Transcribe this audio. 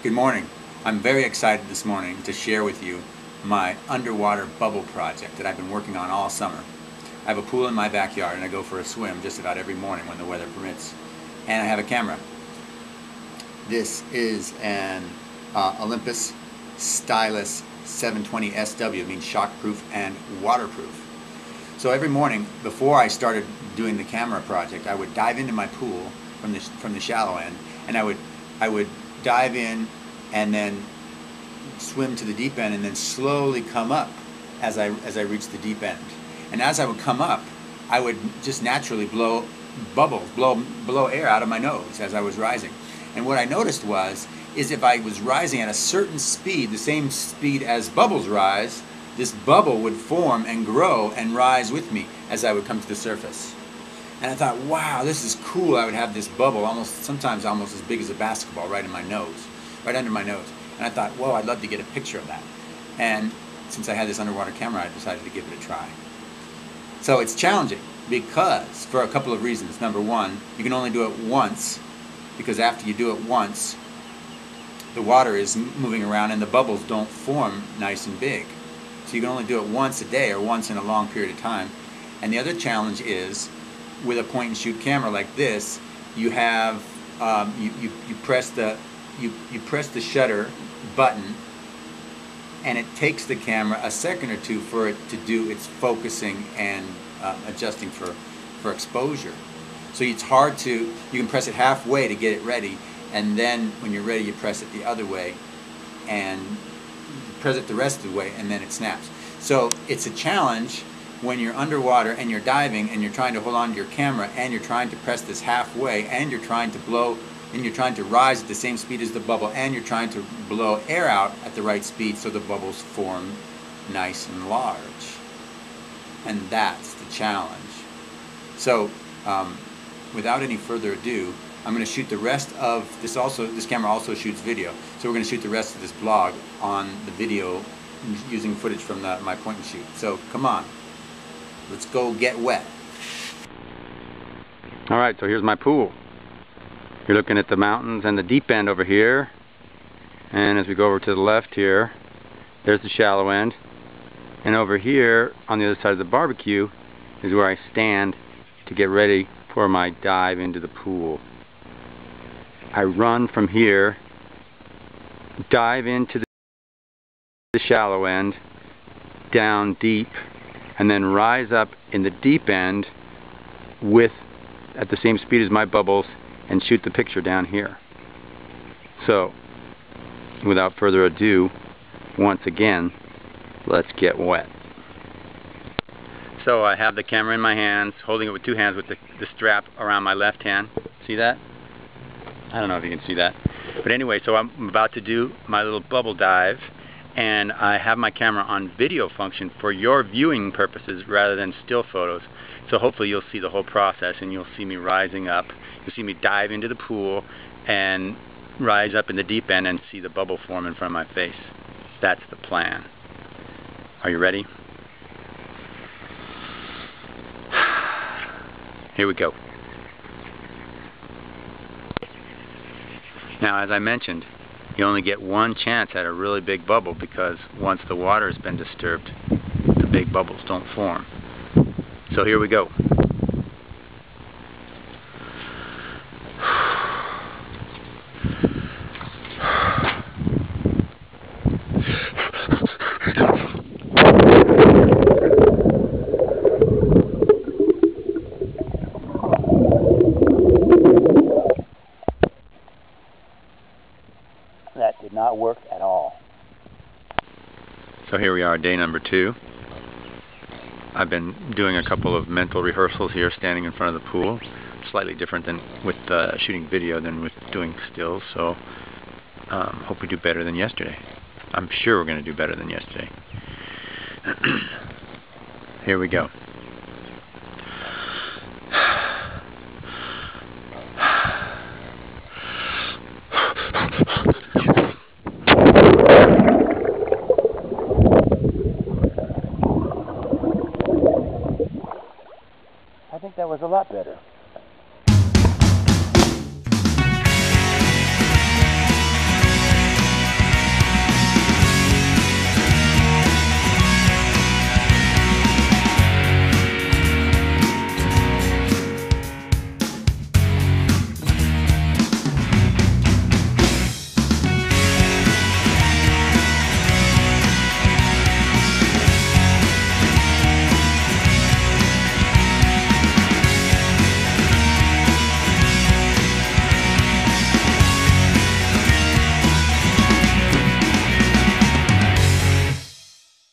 Good morning. I'm very excited this morning to share with you my underwater bubble project that I've been working on all summer. I have a pool in my backyard and I go for a swim just about every morning when the weather permits. And I have a camera. This is an Olympus Stylus 720 SW, it means shockproof and waterproof. So every morning before I started doing the camera project, I would dive into my pool from the shallow end, and I would dive in and then swim to the deep end and then slowly come up as I reached the deep end. And as I would come up, I would just naturally blow bubbles, blow air out of my nose as I was rising. And what I noticed is if I was rising at a certain speed, the same speed as bubbles rise, this bubble would form and grow and rise with me as I would come to the surface. And I thought, wow, this is cool. I would have this bubble sometimes almost as big as a basketball right in my nose, right under my nose. And I thought, whoa, I'd love to get a picture of that. And since I had this underwater camera, I decided to give it a try. So it's challenging because, for a couple of reasons. Number one, you can only do it once, because after you do it once, the water is moving around and the bubbles don't form nice and big. So you can only do it once a day or once in a long period of time. And the other challenge is, with a point and shoot camera like this, you have you press the shutter button, and it takes the camera a second or two for it to do its focusing and adjusting for exposure. So it's hard to, you can press it halfway to get it ready, and then when you're ready you press it the other way and press it the rest of the way, and then it snaps. So it's a challenge when you're underwater and you're diving and you're trying to hold on to your camera and you're trying to press this halfway and you're trying to blow and you're trying to rise at the same speed as the bubble and you're trying to blow air out at the right speed so the bubbles form nice and large. And that's the challenge. So without any further ado, I'm going to shoot the rest of this. This camera also shoots video, so we're going to shoot the rest of this vlog on the video using footage from my point and shoot. So come on, let's go get wet. Alright, so here's my pool. You're looking at the mountains and the deep end over here, and as we go over to the left here, there's the shallow end, and over here on the other side of the barbecue is where I stand to get ready for my dive into the pool. I run from here, dive into the shallow end, down deep, and then rise up in the deep end at the same speed as my bubbles and shoot the picture down here. So, without further ado, once again, let's get wet. So I have the camera in my hands, holding it with two hands with the strap around my left hand. See that? I don't know if you can see that. But anyway, so I'm about to do my little bubble dive, and I have my camera on video function for your viewing purposes rather than still photos. So hopefully you'll see the whole process and you'll see me rising up. You'll see me dive into the pool and rise up in the deep end and see the bubble form in front of my face. That's the plan. Are you ready? Here we go. Now, as I mentioned, you only get one chance at a really big bubble because once the water has been disturbed, the big bubbles don't form. So here we go. That did not work at all. So here we are, day number 2. I've been doing a couple of mental rehearsals here, standing in front of the pool. Slightly different than with shooting video than with doing stills, so hope we do better than yesterday. I'm sure we're going to do better than yesterday. Here we go. I think that was a lot better.